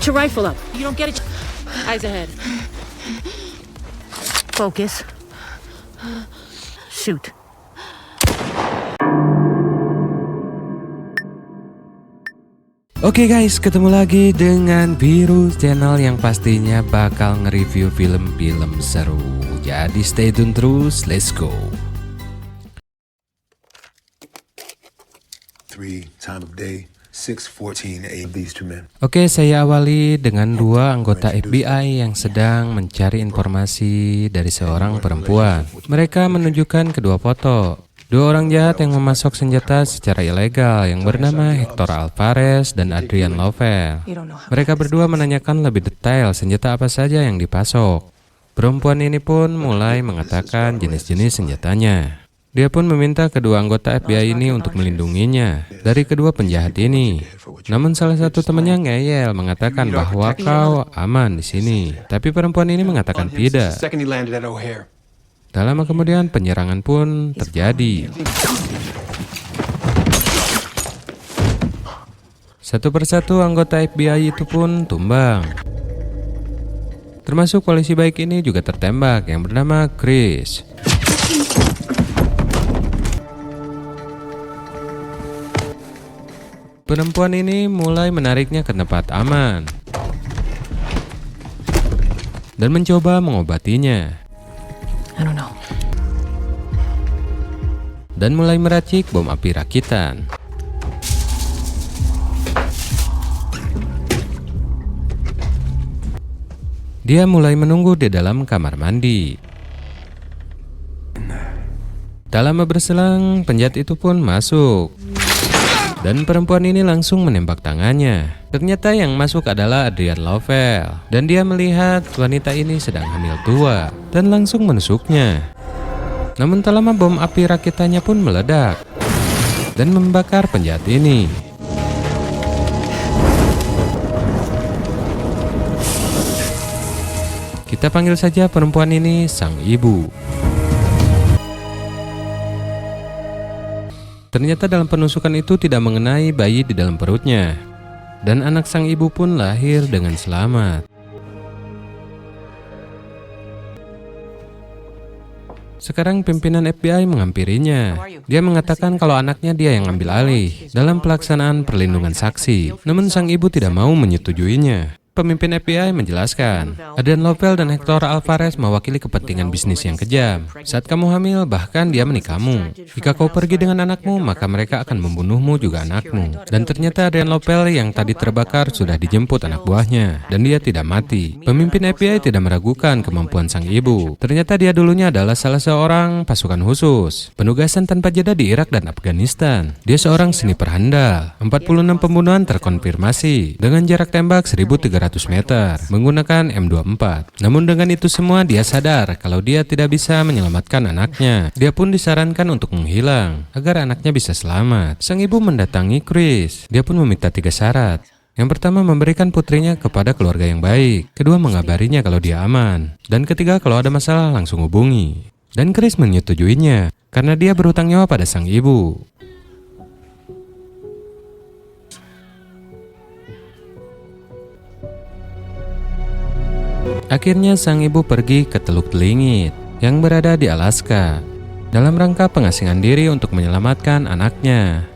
Get your rifle up. You don't get it. Eyes ahead. Focus. Shoot. Oke guys, ketemu lagi dengan Virus Channel yang pastinya bakal nge-review film-film seru. Jadi stay tune terus, let's go. 3 time of day 6:14 a.m. These two men. Oke, saya awali dengan dua anggota FBI yang sedang mencari informasi dari seorang perempuan. Mereka menunjukkan kedua foto. Dua orang jahat yang memasok senjata secara ilegal yang bernama Hector Alvarez dan Adrian Lovell. Mereka berdua menanyakan lebih detail senjata apa saja yang dipasok. Perempuan ini pun mulai mengatakan jenis-jenis senjatanya. Dia pun meminta kedua anggota FBI ini untuk melindunginya dari kedua penjahat ini. Namun salah satu temannya ngeyel mengatakan bahwa kau aman di sini. Tapi perempuan ini mengatakan tidak. Tak lama kemudian penyerangan pun terjadi. Satu persatu anggota FBI itu pun tumbang. Termasuk polisi baik ini juga tertembak yang bernama Chris. Perempuan ini mulai menariknya ke tempat aman dan mencoba mengobatinya. Dan mulai meracik bom api rakitan. Dia mulai menunggu di dalam kamar mandi. Tak lama berselang, penjahat itu pun masuk. Dan perempuan ini langsung menembak tangannya. Ternyata yang masuk adalah Adrian Lovell. Dan dia melihat wanita ini sedang hamil tua dan langsung menusuknya. Namun tak lama bom api rakitannya pun meledak dan membakar penjahat ini. Kita panggil saja perempuan ini sang ibu. Ternyata dalam penusukan itu tidak mengenai bayi di dalam perutnya. Dan anak sang ibu pun lahir dengan selamat. Sekarang pimpinan FBI menghampirinya. Dia mengatakan kalau anaknya dia yang ambil alih dalam pelaksanaan perlindungan saksi. Namun sang ibu tidak mau menyetujuinya. Pemimpin FBI menjelaskan, Adrian Lovell dan Hector Alvarez mewakili kepentingan bisnis yang kejam. Saat kamu hamil, bahkan dia menikahmu. Jika kau pergi dengan anakmu, maka mereka akan membunuhmu juga anakmu. Dan ternyata Adrian Lovell yang tadi terbakar sudah dijemput anak buahnya, dan dia tidak mati. Pemimpin FBI tidak meragukan kemampuan sang ibu. Ternyata dia dulunya adalah salah seorang pasukan khusus, penugasan tanpa jeda di Irak dan Afghanistan. Dia seorang sniper handal. 46 pembunuhan terkonfirmasi dengan jarak tembak 1.300 meter menggunakan M24. Namun dengan itu semua dia sadar kalau dia tidak bisa menyelamatkan anaknya. Dia pun disarankan untuk menghilang agar anaknya bisa selamat. Sang ibu mendatangi Chris. Dia pun meminta 3 syarat. Yang pertama, memberikan putrinya kepada keluarga yang baik. Kedua, mengabarinya kalau dia aman. Dan ketiga, kalau ada masalah langsung hubungi. Dan Chris menyetujuinya karena dia berhutang nyawa pada sang ibu. Akhirnya sang ibu pergi ke Teluk Telingit yang berada di Alaska dalam rangka pengasingan diri untuk menyelamatkan anaknya.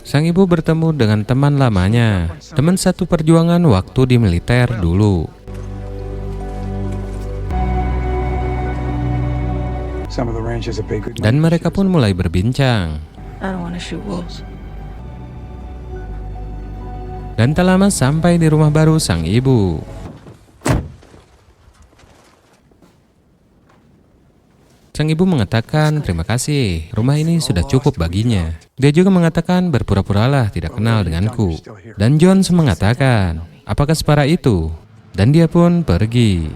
Sang ibu bertemu dengan teman lamanya, teman satu perjuangan waktu di militer dulu. Dan mereka pun mulai berbincang. Dan tak lama sampai di rumah baru sang ibu. Sang ibu mengatakan terima kasih, rumah ini sudah cukup baginya. Dia juga mengatakan berpura-puralah tidak kenal denganku. Dan Jones mengatakan, apakah separah itu? Dan dia pun pergi.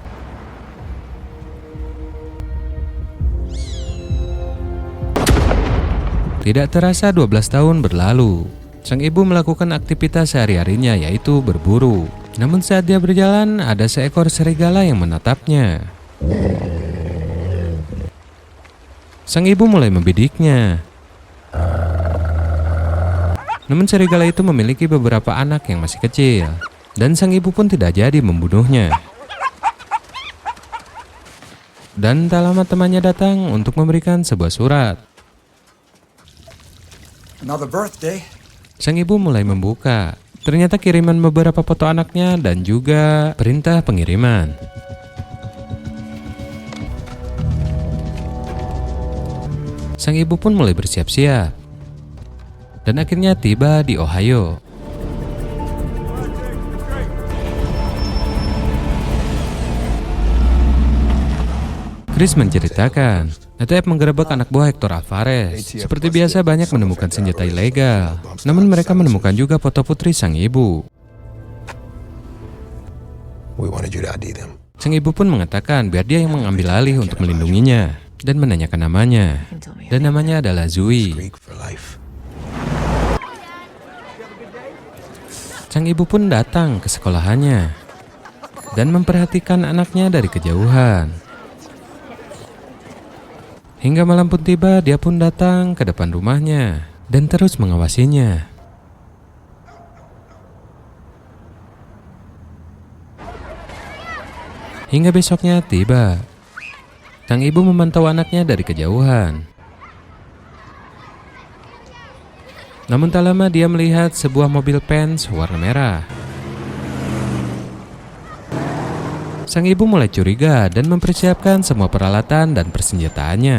Tidak terasa 12 tahun berlalu. Sang ibu melakukan aktivitas sehari-harinya yaitu berburu. Namun saat dia berjalan, ada seekor serigala yang menatapnya. Sang ibu mulai membidiknya. Namun serigala itu memiliki beberapa anak yang masih kecil. Dan sang ibu pun tidak jadi membunuhnya. Dan tak lama temannya datang untuk memberikan sebuah surat. Another birthday. Sang ibu mulai membuka. Ternyata kiriman beberapa foto anaknya dan juga perintah pengiriman. Sang ibu pun mulai bersiap-siap. Dan akhirnya tiba di Ohio. Chris menceritakan, ATF menggerebek anak buah Hector Alvarez. Seperti biasa banyak menemukan senjata ilegal. Namun mereka menemukan juga foto putri sang ibu. We wanted you to ID them. Sang ibu pun mengatakan biar dia yang mengambil alih untuk melindunginya dan menanyakan namanya. Dan namanya adalah Zoe. Greek for life. Sang ibu pun datang ke sekolahannya dan memperhatikan anaknya dari kejauhan. Hingga malam pun tiba, dia pun datang ke depan rumahnya dan terus mengawasinya. Hingga besoknya tiba, sang ibu memantau anaknya dari kejauhan. Namun tak lama dia melihat sebuah mobil Benz warna merah. Sang ibu mulai curiga dan mempersiapkan semua peralatan dan persenjataannya.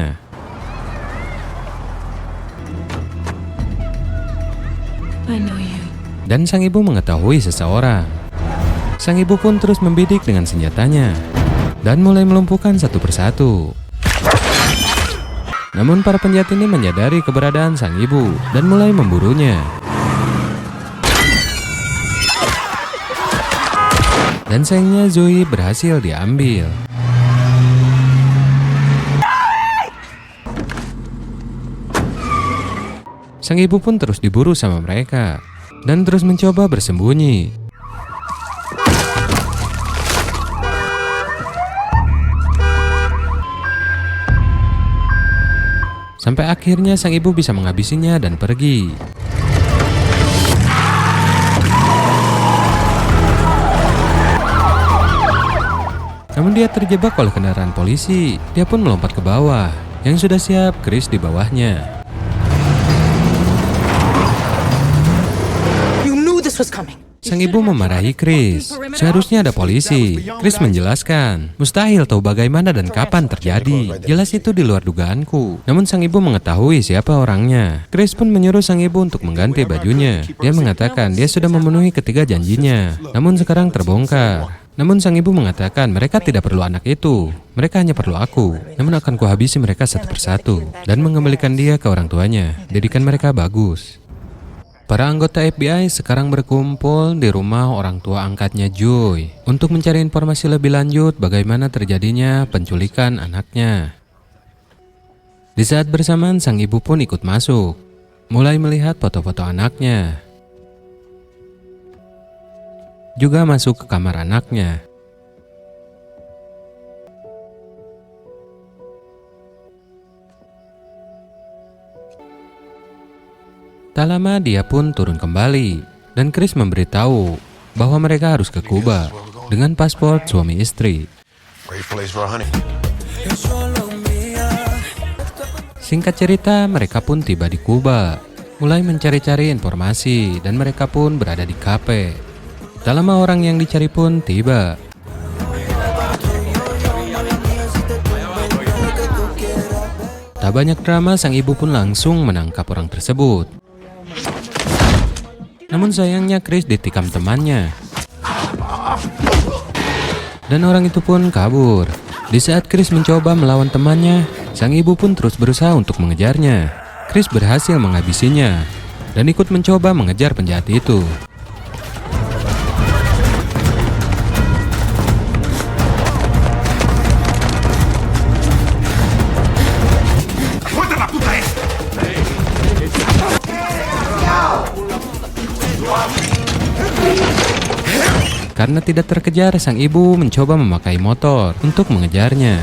I know you. Dan sang ibu mengetahui seseorang. Sang ibu pun terus membidik dengan senjatanya dan mulai melumpuhkan satu persatu. Namun para penjahat ini menyadari keberadaan sang ibu dan mulai memburunya. Dan sayangnya Zoe berhasil diambil. Sang ibu pun terus diburu sama mereka dan terus mencoba bersembunyi. Sampai akhirnya sang ibu bisa menghabisinya dan pergi. Namun dia terjebak oleh kendaraan polisi. Dia pun melompat ke bawah, yang sudah siap Chris di bawahnya. You knew this was coming. Sang ibu memarahi Chris. Seharusnya ada polisi. Chris menjelaskan, mustahil tahu bagaimana dan kapan terjadi. Jelas itu di luar dugaanku. Namun sang ibu mengetahui siapa orangnya. Chris pun menyuruh sang ibu untuk mengganti bajunya. Dia mengatakan dia sudah memenuhi ketiga janjinya. Namun sekarang terbongkar. Namun sang ibu mengatakan mereka tidak perlu anak itu. Mereka hanya perlu aku. Namun akan kuhabisi mereka satu persatu dan mengembalikan dia ke orang tuanya. Didikan mereka bagus. Para anggota FBI sekarang berkumpul di rumah orang tua angkatnya Joy untuk mencari informasi lebih lanjut bagaimana terjadinya penculikan anaknya. Di saat bersamaan sang ibu pun ikut masuk, mulai melihat foto-foto anaknya. Juga masuk ke kamar anaknya. Tak lama dia pun turun kembali dan Chris memberitahu bahwa mereka harus ke Kuba dengan paspor suami istri. Great place for a honey. Singkat cerita, mereka pun tiba di Kuba, mulai mencari-cari informasi dan mereka pun berada di kafe. Tak lama orang yang dicari pun tiba. Tak banyak drama, sang ibu pun langsung menangkap orang tersebut. Namun sayangnya Chris ditikam temannya. Dan orang itu pun kabur. Di saat Chris mencoba melawan temannya, sang ibu pun terus berusaha untuk mengejarnya. Chris berhasil menghabisinya dan ikut mencoba mengejar penjahat itu. Karena tidak terkejar, sang ibu mencoba memakai motor untuk mengejarnya.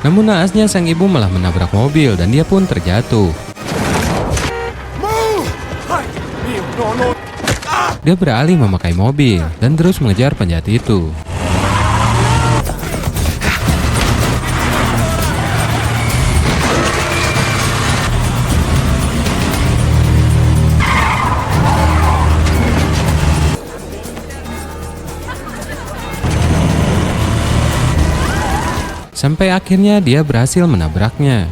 Namun naasnya sang ibu malah menabrak mobil dan dia pun terjatuh. Dia beralih memakai mobil dan terus mengejar penjahat itu. Sampai akhirnya dia berhasil menabraknya.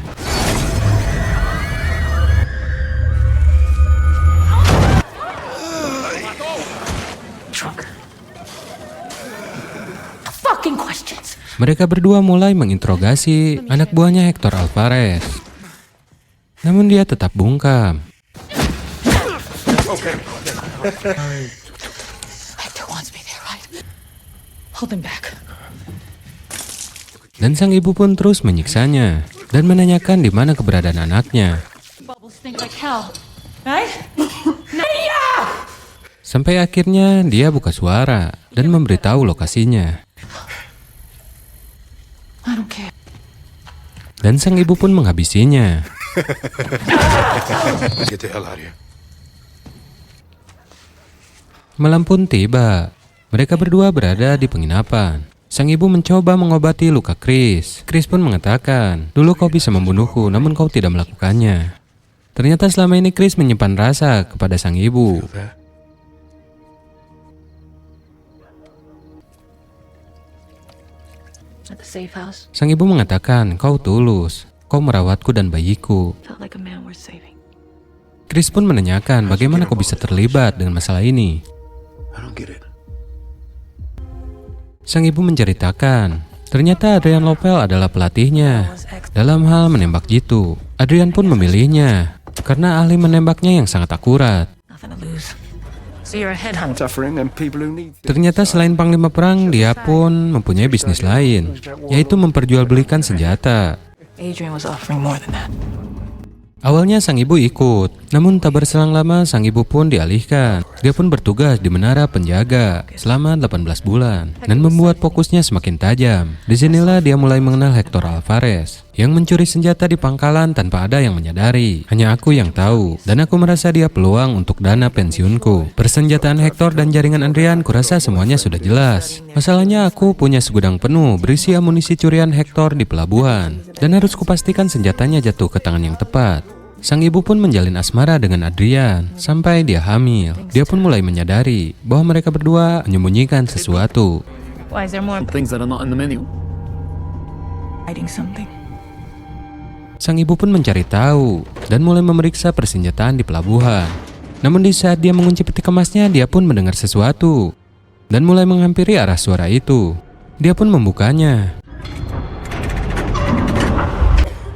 Fucking questions. Mereka berdua mulai menginterogasi anak buahnya Hector Alvarez. Namun dia tetap bungkam. Hector wants me there, right? Hold him back. Dan sang ibu pun terus menyiksanya dan menanyakan di mana keberadaan anaknya. Bubbles stink like hell, right? Sampai akhirnya dia buka suara dan memberitahu lokasinya. I don't care. Dan sang ibu pun menghabisinya. Get the hell out of here. Malam pun tiba. Mereka berdua berada di penginapan. Sang ibu mencoba mengobati luka Chris. Chris pun mengatakan, dulu kau bisa membunuhku, namun kau tidak melakukannya. Ternyata selama ini Chris menyimpan rasa kepada sang ibu. At the safe house, Sang ibu mengatakan, kau tulus. Kau merawatku dan bayiku. felt like a man worth saving. Chris pun menanyakan bagaimana kau bisa terlibat dengan masalah ini. I don't get it. Sang ibu menceritakan, ternyata Adrian Lopel adalah pelatihnya dalam hal menembak jitu. Adrian pun memilihnya karena ahli menembaknya yang sangat akurat. Nothing to lose. So you're a headhunter. Ternyata selain panglima perang, dia pun mempunyai bisnis lain, yaitu memperjualbelikan senjata. Adrian was offering more than that. Awalnya sang ibu ikut, namun tak berselang lama sang ibu pun dialihkan. Dia pun bertugas di menara penjaga selama 18 bulan dan membuat fokusnya semakin tajam. Disinilah dia mulai mengenal Hector Alvarez yang mencuri senjata di pangkalan tanpa ada yang menyadari. Hanya aku yang tahu, dan aku merasa dia peluang untuk dana pensiunku. Persenjataan Hector dan jaringan Adrian kurasa semuanya sudah jelas. Masalahnya aku punya segudang penuh berisi amunisi curian Hector di pelabuhan dan harus kupastikan senjatanya jatuh ke tangan yang tepat. Sang ibu pun menjalin asmara dengan Adrian sampai dia hamil. Dia pun mulai menyadari bahwa mereka berdua menyembunyikan sesuatu. Why is there more? Things that are not in the menu. Hiding something. Sang ibu pun mencari tahu dan mulai memeriksa persenjataan di pelabuhan. Namun di saat dia mengunci peti kemasnya, dia pun mendengar sesuatu dan mulai menghampiri arah suara itu. Dia pun membukanya.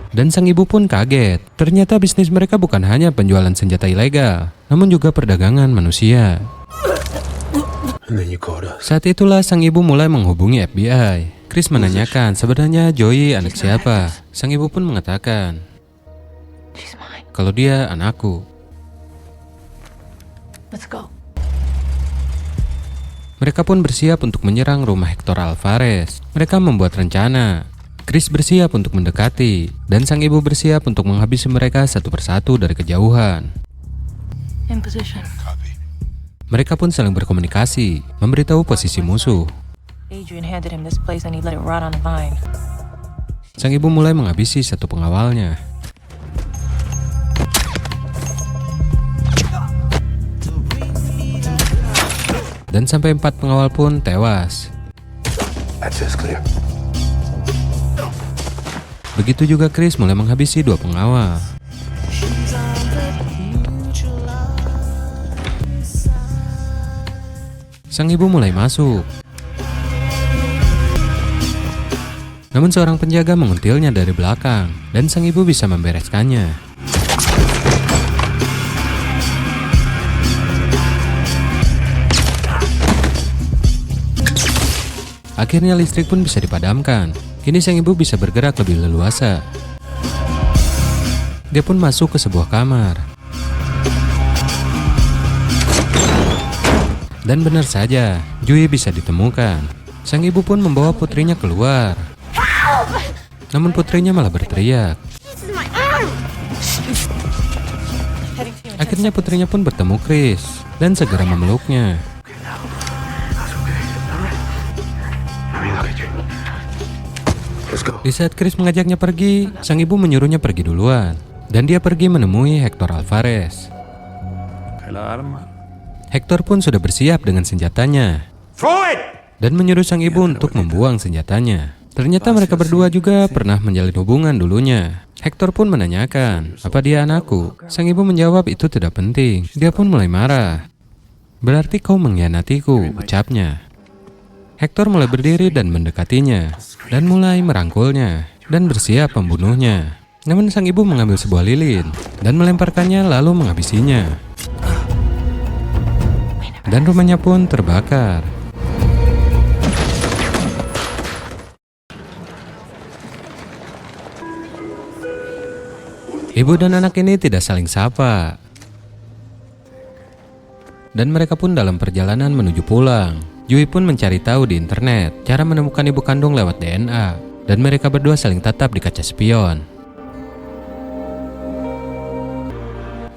Dan sang ibu pun kaget. Ternyata bisnis mereka bukan hanya penjualan senjata ilegal, namun juga perdagangan manusia. And then you called us. Saat itulah sang ibu mulai menghubungi FBI. Chris menanyakan sebenarnya Joey anak siapa. Sang ibu pun mengatakan She's mine. kalau dia anakku. Let's go. Mereka pun bersiap untuk menyerang rumah Hector Alvarez. Mereka membuat rencana. Chris bersiap untuk mendekati, dan sang ibu bersiap untuk menghabisi mereka satu persatu dari kejauhan. In position. Copy. Mereka pun saling berkomunikasi, memberitahu posisi musuh. Adrian handed him this place and he let it rot on a vine. Sang ibu mulai menghabisi satu pengawalnya. Dan sampai 4 pengawal pun tewas. Access clear. Begitu juga Chris mulai menghabisi 2 pengawal. Sang ibu mulai masuk. Namun seorang penjaga menguntilnya dari belakang dan sang ibu bisa membereskannya. Akhirnya listrik pun bisa dipadamkan. Kini sang ibu bisa bergerak lebih leluasa. Dia pun masuk ke sebuah kamar. Dan benar saja, Joey bisa ditemukan. Sang ibu pun membawa putrinya keluar. Namun putrinya malah berteriak. Akhirnya putrinya pun bertemu Chris dan segera memeluknya. Let's go. Di saat Chris mengajaknya pergi, sang ibu menyuruhnya pergi duluan. Dan dia pergi menemui Hector Alvarez. Hector pun sudah bersiap dengan senjatanya. Dan menyuruh sang ibu untuk membuang senjatanya. Ternyata mereka berdua juga pernah menjalin hubungan dulunya. Hector pun menanyakan, apa dia anakku? Sang ibu menjawab itu tidak penting. Dia pun mulai marah. Berarti kau mengkhianatiku, ucapnya. Hector mulai berdiri dan mendekatinya. Dan mulai merangkulnya. Dan bersiap membunuhnya. Namun sang ibu mengambil sebuah lilin. Dan melemparkannya lalu menghabisinya. Dan rumahnya pun terbakar. Ibu dan anak ini tidak saling sapa. Dan mereka pun dalam perjalanan menuju pulang. Yui pun mencari tahu di internet cara menemukan ibu kandung lewat DNA. Dan mereka berdua saling tatap di kaca spion.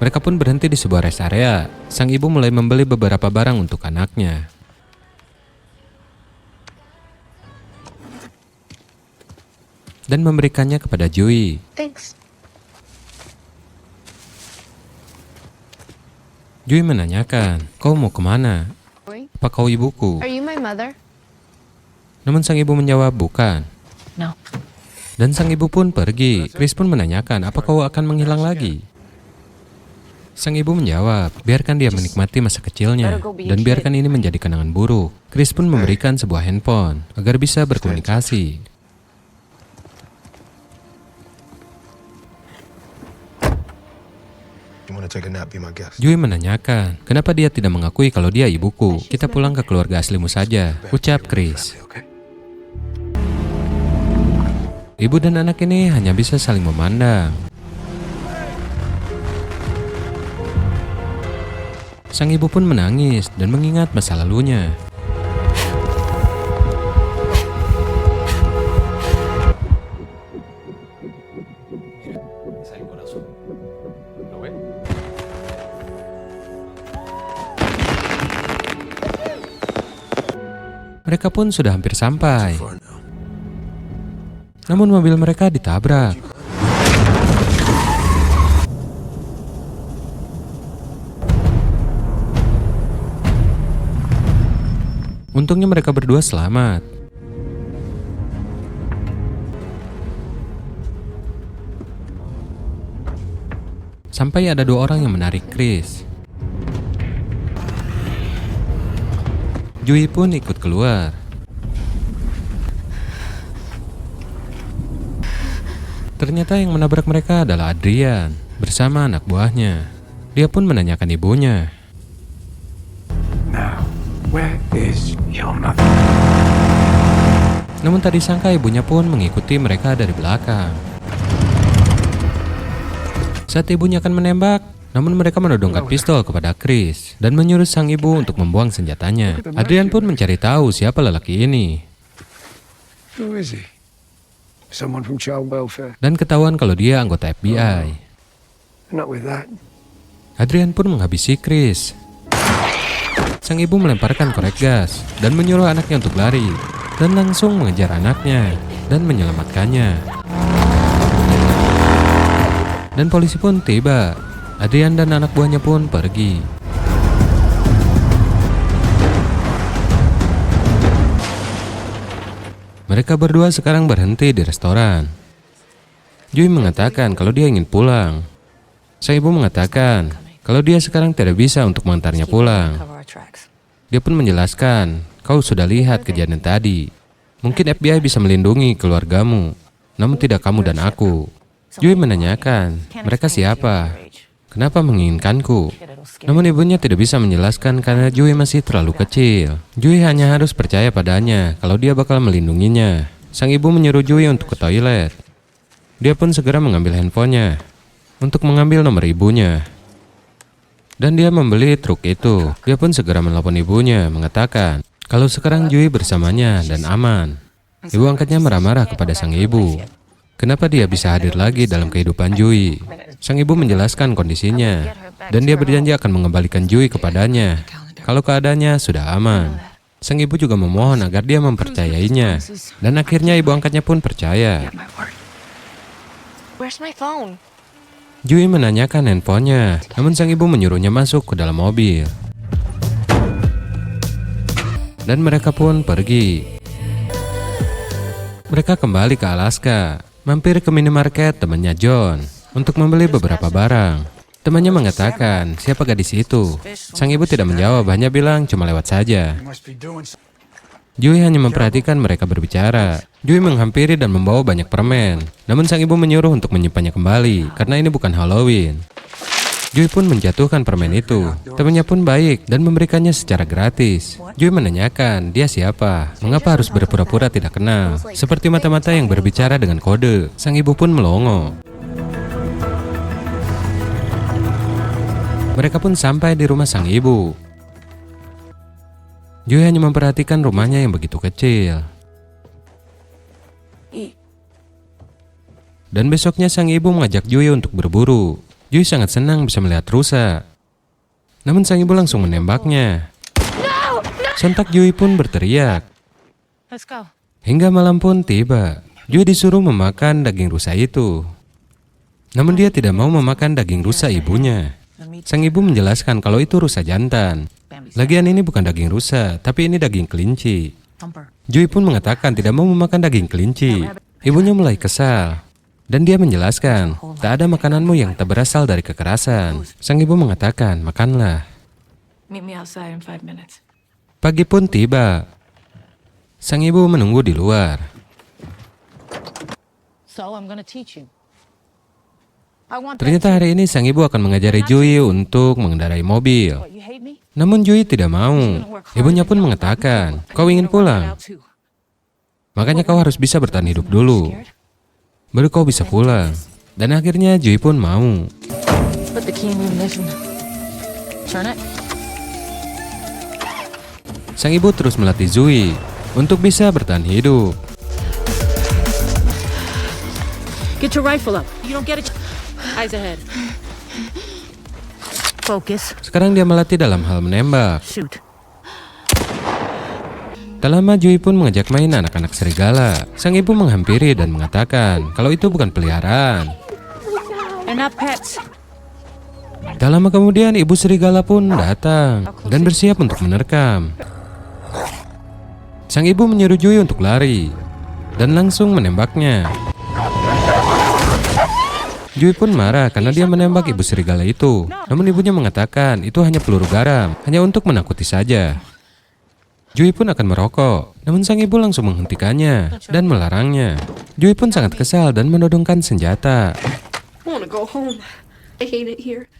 Mereka pun berhenti di sebuah rest area. Sang ibu mulai membeli beberapa barang untuk anaknya. Dan memberikannya kepada Yui. Thanks. Yui menanyakan, kau mau kemana? Apa kau ibuku? Are you my mother? Namun sang ibu menjawab, bukan. No. Dan sang ibu pun pergi. Chris pun menanyakan, apa kau akan menghilang lagi? Sang ibu menjawab, biarkan dia menikmati masa kecilnya. Dan biarkan ini menjadi kenangan buruk. Chris pun memberikan sebuah handphone agar bisa berkomunikasi. You wanna take a nap? Be my guest. Yui menanyakan, kenapa dia tidak mengakui kalau dia ibuku? Kita pulang ke keluarga aslimu saja, ucap Chris. Okay. Ibu dan anak ini hanya bisa saling memandang. Sang ibu pun menangis dan mengingat masa lalunya. Mereka pun sudah hampir sampai. For now. Namun mobil mereka ditabrak. Untungnya mereka berdua selamat. Sampai ada dua orang yang menarik Chris. Yui pun ikut keluar. Ternyata yang menabrak mereka adalah Adrian bersama anak buahnya. Dia pun menanyakan ibunya. Now, where is your mother? Namun tak disangka ibunya pun mengikuti mereka dari belakang. Saat ibunya akan menembak, namun mereka menodongkan pistol kepada Chris dan menyuruh sang ibu untuk membuang senjatanya. Adrian pun mencari tahu siapa lelaki ini. Who is he? Someone from child welfare. Dan ketahuan kalau dia anggota FBI. Not with that. Adrian pun menghabisi Chris. Sang ibu melemparkan korek gas dan menyuruh anaknya untuk lari. Dan langsung mengejar anaknya dan menyelamatkannya. Dan polisi pun tiba. Adrian dan anak buahnya pun pergi. Mereka berdua sekarang berhenti di restoran. Yui mengatakan kalau dia ingin pulang. Sang ibu mengatakan kalau dia sekarang tidak bisa untuk mengantarnya pulang. Cover our tracks. Dia pun menjelaskan, kau sudah lihat kejadian tadi. Mungkin FBI bisa melindungi keluargamu, namun tidak kamu dan aku. Yui menanyakan, mereka siapa? Kenapa menginginkanku? Namun ibunya tidak bisa menjelaskan karena Yui masih terlalu kecil. Yui hanya harus percaya padanya kalau dia bakal melindunginya. Sang ibu menyuruh Yui untuk ke toilet. Dia pun segera mengambil handphonenya untuk mengambil nomor ibunya. Dan dia membeli truk itu. Dia pun segera menelpon ibunya mengatakan kalau sekarang Yui bersamanya dan aman. Ibu angkatnya marah-marah kepada sang ibu. kenapa dia bisa hadir lagi dalam kehidupan Jui. Sang ibu menjelaskan kondisinya, dan dia berjanji akan mengembalikan Jui kepadanya kalau keadaannya sudah aman. Sang ibu juga memohon agar dia mempercayainya, dan akhirnya ibu angkatnya pun percaya. Where's my phone? Jui menanyakan handphonenya, namun sang ibu menyuruhnya masuk ke dalam mobil. Dan mereka pun pergi. Mereka kembali ke Alaska, mampir ke minimarket temannya John untuk membeli beberapa barang. Temannya mengatakan, siapa gadis itu? Sang ibu tidak menjawab, hanya bilang cuma lewat saja. Jui hanya memperhatikan mereka berbicara. Jui menghampiri dan membawa banyak permen. Namun sang ibu menyuruh untuk menyimpannya kembali, karena ini bukan Halloween. Jui pun menjatuhkan permen itu. Temannya pun baik dan memberikannya secara gratis. Jui menanyakan, dia siapa? Mengapa harus berpura-pura tidak kenal? Seperti mata-mata yang berbicara dengan kode. Sang ibu pun melongo. Mereka pun sampai di rumah sang ibu. Jui hanya memperhatikan rumahnya yang begitu kecil. Dan besoknya sang ibu mengajak Jui untuk berburu. Jui sangat senang bisa melihat rusa. Namun sang ibu langsung menembaknya. Sontak Jui pun berteriak. Let's go. Hingga malam pun tiba. Jui disuruh memakan daging rusa itu. Namun dia tidak mau memakan daging rusa ibunya. Sang ibu menjelaskan kalau itu rusa jantan. Lagian ini bukan daging rusa, tapi ini daging kelinci. Jui pun mengatakan tidak mau memakan daging kelinci. Ibunya mulai kesal. Dan dia menjelaskan, tak ada makananmu yang tak berasal dari kekerasan. Sang ibu mengatakan, makanlah. Meet me outside in 5 minutes. Pagi pun tiba. Sang ibu menunggu di luar. So I'm gonna teach you. I want Ternyata hari ini sang ibu akan mengajari Jui untuk mengendarai mobil. What, you hate me? Namun Jui tidak mau. Ibunya pun mengatakan, kau ingin pulang. Makanya kau harus bisa bertahan hidup dulu. Baru kau bisa pulang. Dan akhirnya Jui pun mau. Put the key in the ignition. Turn it. Sang ibu terus melatih Jui untuk bisa bertahan hidup. Get your rifle up. You don't get it. Eyes ahead. Focus. Sekarang dia melatih dalam hal menembak. Shoot. Tak lama Jui pun mengajak main anak-anak serigala. Sang ibu menghampiri dan mengatakan kalau itu bukan peliharaan. They're not pets. Tak lama kemudian ibu serigala pun datang dan bersiap untuk menerkam. Sang ibu menyuruh Jui untuk lari dan langsung menembaknya. Jui pun marah karena dia menembak ibu serigala itu. Namun ibunya mengatakan itu hanya peluru garam, hanya untuk menakuti saja. Jui pun akan merokok, namun sang ibu langsung menghentikannya dan melarangnya. Jui pun sangat kesal dan menodongkan senjata.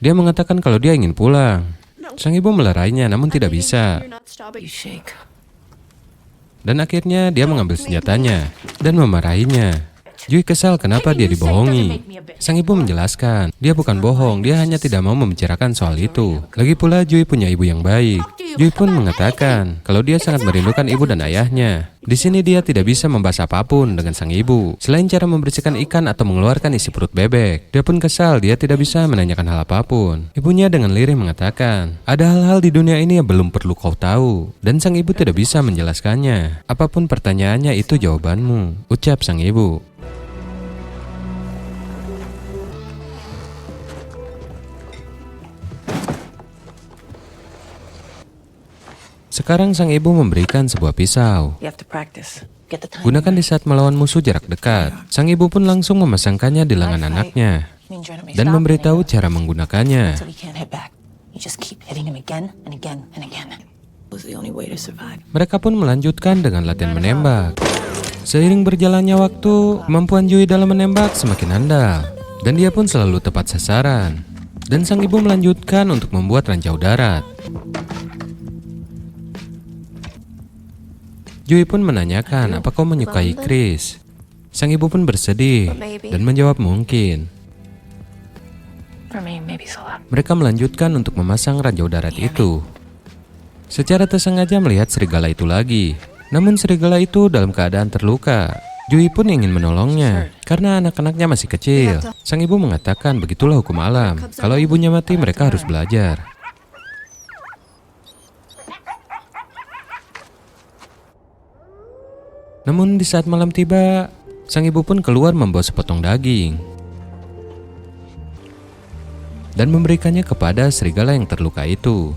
Dia mengatakan kalau dia ingin pulang. Sang ibu melarainya namun tidak bisa. You shake. Dan akhirnya dia mengambil senjatanya dan memarahinya. Jui kesal kenapa dia dibohongi. Sang ibu menjelaskan, dia bukan bohong, dia hanya tidak mau membicarakan soal itu. Lagi pula Jui punya ibu yang baik. Jui pun mengatakan kalau dia sangat merindukan ibu dan ayahnya. Di sini dia tidak bisa membahas apapun dengan sang ibu, selain cara membersihkan ikan atau mengeluarkan isi perut bebek. Dia pun kesal, dia tidak bisa menanyakan hal apapun. Ibunya dengan lirih mengatakan, ada hal-hal di dunia ini yang belum perlu kau tahu. Dan sang ibu tidak bisa menjelaskannya. Apapun pertanyaannya itu jawabanmu, ucap sang ibu. Sekarang sang ibu memberikan sebuah pisau. You have to practice. Get the time. Gunakan di saat melawan musuh jarak dekat. Sang ibu pun langsung memasangkannya di lengan anaknya dan memberitahu cara menggunakannya. So he can't hit back. You just keep hitting him again and again and again. It was the only way to survive. Mereka pun melanjutkan dengan latihan menembak. Seiring berjalannya waktu, kemampuan Jui dalam menembak semakin andal dan dia pun selalu tepat sasaran. Dan sang ibu melanjutkan untuk membuat ranjau darat. Jui pun menanyakan, apa kau menyukai Chris? Sang ibu pun bersedih dan menjawab mungkin. For me, maybe so loud. Mereka melanjutkan untuk memasang ranjau darat itu. Secara tersengaja melihat serigala itu lagi. Namun serigala itu dalam keadaan terluka. Jui pun ingin menolongnya karena anak-anaknya masih kecil. Sang ibu mengatakan begitulah hukum alam. Kalau ibunya mati, mereka harus belajar. Namun di saat malam tiba, sang ibu pun keluar membawa sepotong daging dan memberikannya kepada serigala yang terluka itu.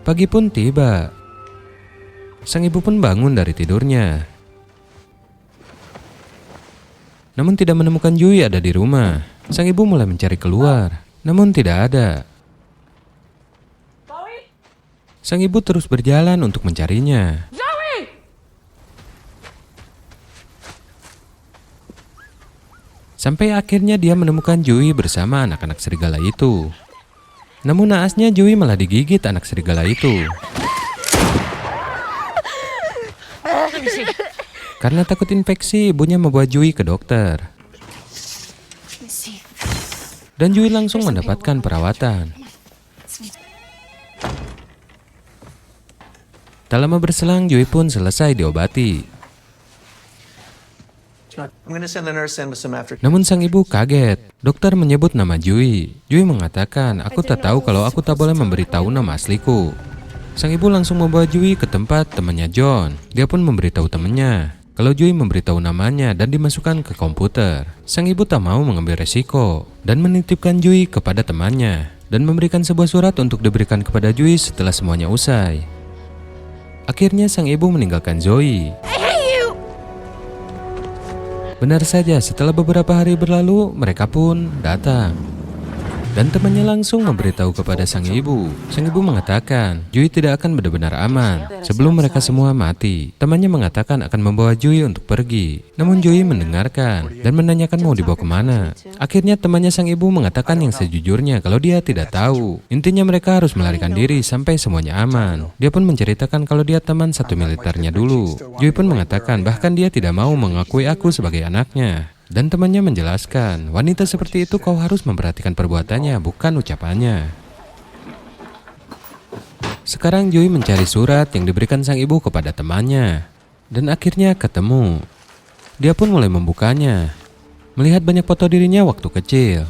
Pagi pun tiba. Sang ibu pun bangun dari tidurnya. Namun tidak menemukan Jui ada di rumah. Sang ibu mulai mencari keluar, namun tidak ada. Sang ibu terus berjalan untuk mencarinya. Sampai akhirnya dia menemukan Jui bersama anak-anak serigala itu. Namun naasnya Jui malah digigit anak serigala itu. Karena takut infeksi, ibunya membawa Jui ke dokter. Dan Jui langsung mendapatkan perawatan. Tak lama berselang, Jui pun selesai diobati. Namun sang ibu kaget. Dokter menyebut nama Jui. Jui mengatakan, aku tak tahu kalau aku tak boleh memberitahu nama asliku. Sang ibu langsung membawa Jui ke tempat temannya John. Dia pun memberitahu temannya kalau Jui memberitahu namanya dan dimasukkan ke komputer. Sang ibu tak mau mengambil resiko dan menitipkan Jui kepada temannya dan memberikan sebuah surat untuk diberikan kepada Jui setelah semuanya usai. Akhirnya sang ibu meninggalkan Zoe. Benar saja, setelah beberapa hari berlalu, mereka pun datang. Dan temannya langsung memberitahu kepada sang ibu. Sang ibu mengatakan, Jui tidak akan benar-benar aman sebelum mereka semua mati. Temannya mengatakan akan membawa Jui untuk pergi. Namun Jui mendengarkan dan menanyakan mau dibawa kemana. Akhirnya temannya sang ibu mengatakan yang sejujurnya kalau dia tidak tahu. Intinya mereka harus melarikan diri sampai semuanya aman. Dia pun menceritakan kalau dia teman satu militernya dulu. Jui pun mengatakan bahkan dia tidak mau mengakui aku sebagai anaknya. Dan temannya menjelaskan, wanita seperti itu kau harus memperhatikan perbuatannya, bukan ucapannya. Sekarang Jui mencari surat yang diberikan sang ibu kepada temannya. Dan akhirnya ketemu. Dia pun mulai membukanya. Melihat banyak foto dirinya waktu kecil.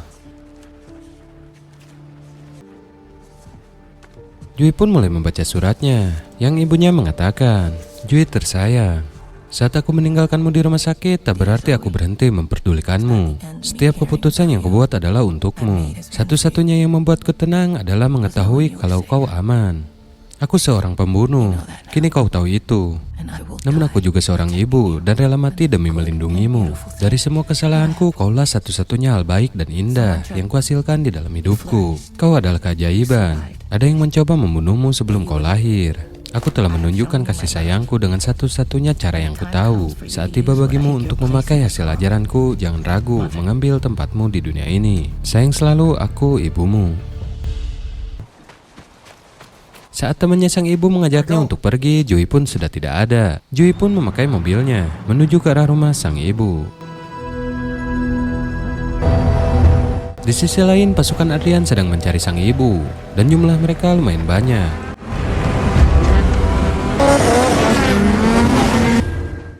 Jui pun mulai membaca suratnya. Yang ibunya mengatakan, Jui tersayang. Saat aku meninggalkanmu di rumah sakit, tak berarti aku berhenti memperdulikanmu. Setiap keputusan yang kubuat adalah untukmu. Satu-satunya yang membuatku tenang adalah mengetahui kalau kau aman. Aku seorang pembunuh, kini kau tahu itu. Namun aku juga seorang ibu dan rela mati demi melindungimu. Dari semua kesalahanku, kaulah satu-satunya hal baik dan indah yang kuhasilkan di dalam hidupku. Kau adalah keajaiban. Ada yang mencoba membunuhmu sebelum kau lahir. Aku telah menunjukkan kasih sayangku dengan satu-satunya cara yang ku tahu. Saat tiba bagimu untuk memakai hasil ajaranku, jangan ragu mengambil tempatmu di dunia ini. Sayang selalu, aku ibumu. Saat temannya sang ibu mengajaknya untuk pergi, Jui pun sudah tidak ada. Jui pun memakai mobilnya menuju ke arah rumah sang ibu. Di sisi lain, pasukan Adrian sedang mencari sang ibu dan jumlah mereka lumayan banyak.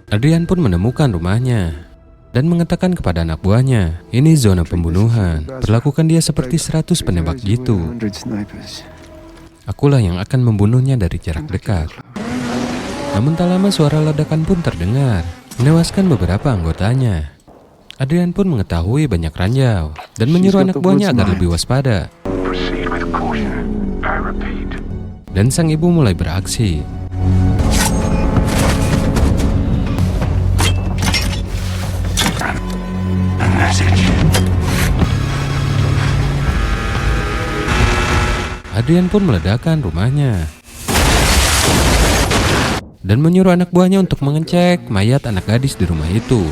Adrian pun menemukan rumahnya dan mengatakan kepada anak buahnya, ini zona pembunuhan, perlakukan dia seperti 100 penembak gitu. Akulah yang akan membunuhnya dari jarak dekat. Namun tak lama suara ledakan pun terdengar, menewaskan beberapa anggotanya. Adrian pun mengetahui banyak ranjau dan menyuruh anak buahnya agar lebih waspada. Dan sang ibu mulai beraksi. Adrian pun meledakkan rumahnya dan menyuruh anak buahnya untuk mengecek mayat anak gadis di rumah itu.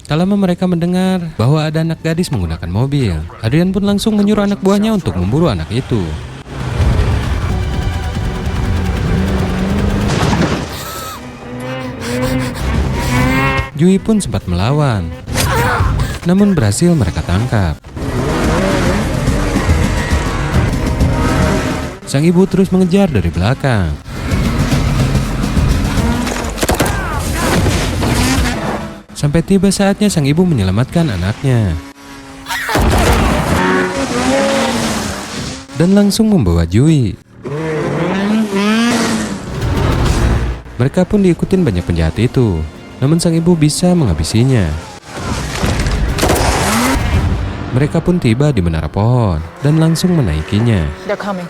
Tak lama mereka mendengar bahwa ada anak gadis menggunakan mobil. Adrian pun langsung menyuruh anak buahnya untuk memburu anak itu. Jui pun sempat melawan, namun berhasil mereka tangkap. Sang ibu terus mengejar dari belakang. Sampai tiba saatnya sang ibu menyelamatkan anaknya. Dan langsung membawa Joey. Mereka pun diikutin banyak penjahat itu. Namun sang ibu bisa menghabisinya. Mereka pun tiba di menara pohon dan langsung menaikinya. They're coming.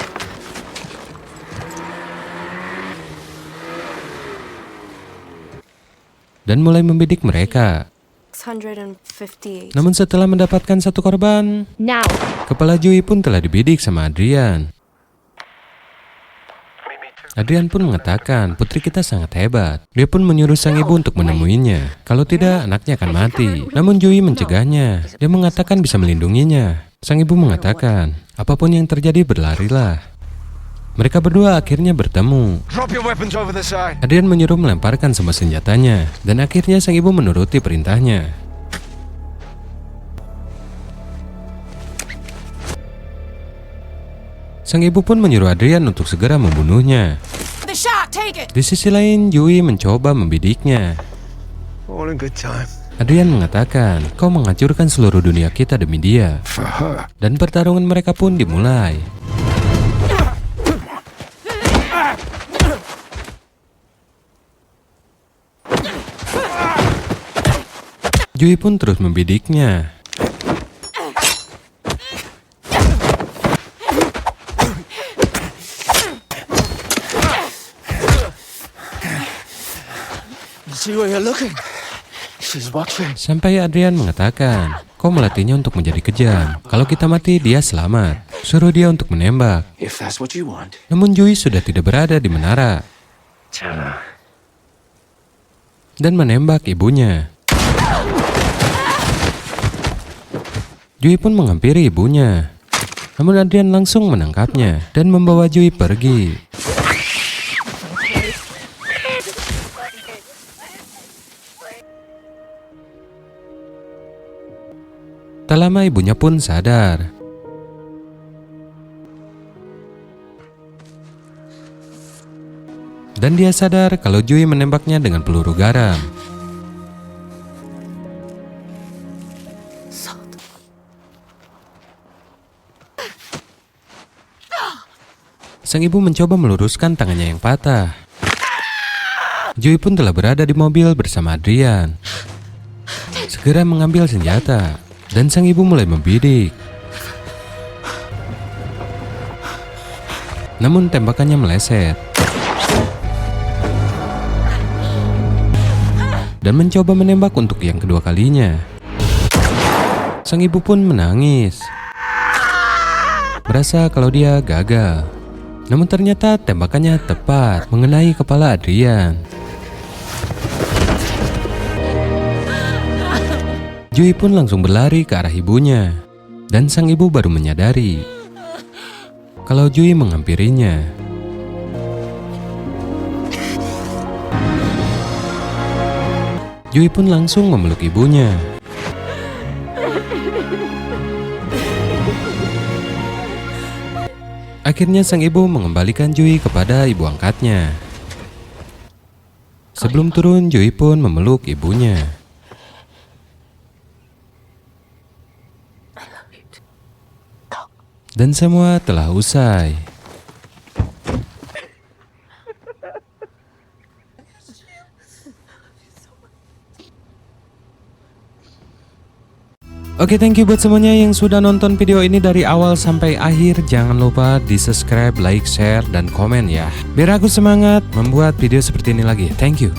Dan mulai membidik mereka. 658. Namun setelah mendapatkan satu korban, Now. kepala Joey pun telah dibidik sama Adrian. Adrian pun mengatakan putri kita sangat hebat. Dia pun menyuruh sang ibu untuk menemuinya. Kalau tidak, anaknya akan mati. Namun Joey mencegahnya. Dia mengatakan bisa melindunginya. Sang ibu mengatakan, apapun yang terjadi berlarilah. Mereka berdua akhirnya bertemu. Drop your weapons over the side. Adrian menyuruh melemparkan semua senjatanya. Dan akhirnya sang ibu menuruti perintahnya. Sang ibu pun menyuruh Adrian untuk segera membunuhnya. The shot, take it. Di sisi lain, Joey mencoba membidiknya. All in good time. Adrian mengatakan, kau menghancurkan seluruh dunia kita demi dia. For her. Dan pertarungan mereka pun dimulai. Joey pun terus membidiknya. See where you're looking. She's watching. Sampai Adrian mengatakan, kau melatihnya untuk menjadi kejam. Kalau kita mati, dia selamat. Suruh dia untuk menembak. If that's what you want. Namun Joey sudah tidak berada di menara. Tell her. Dan menembak ibunya. Joey pun menghampiri ibunya. Namun Adrian langsung menangkapnya dan membawa Joey pergi. Tak lama ibunya pun sadar. Dan dia sadar kalau Joey menembaknya dengan peluru garam. Sang ibu mencoba meluruskan tangannya yang patah. Joey pun telah berada di mobil bersama Adrian. Segera mengambil senjata. Dan sang ibu mulai membidik. Namun tembakannya meleset. Dan mencoba menembak untuk yang kedua kalinya. Sang ibu pun menangis. Merasa kalau dia gagal. Namun ternyata tembakannya tepat mengenai kepala Adrian. Joey pun langsung berlari ke arah ibunya. Dan sang ibu baru menyadari kalau Joey menghampirinya. Joey pun langsung memeluk ibunya. Akhirnya sang ibu mengembalikan Joey kepada ibu angkatnya. Sebelum turun, Joey pun memeluk ibunya. Dan semua telah usai. Oke, thank you buat semuanya yang sudah nonton video ini dari awal sampai akhir. Jangan lupa di subscribe, like, share, dan komen ya. Biar aku semangat membuat video seperti ini lagi. Thank you.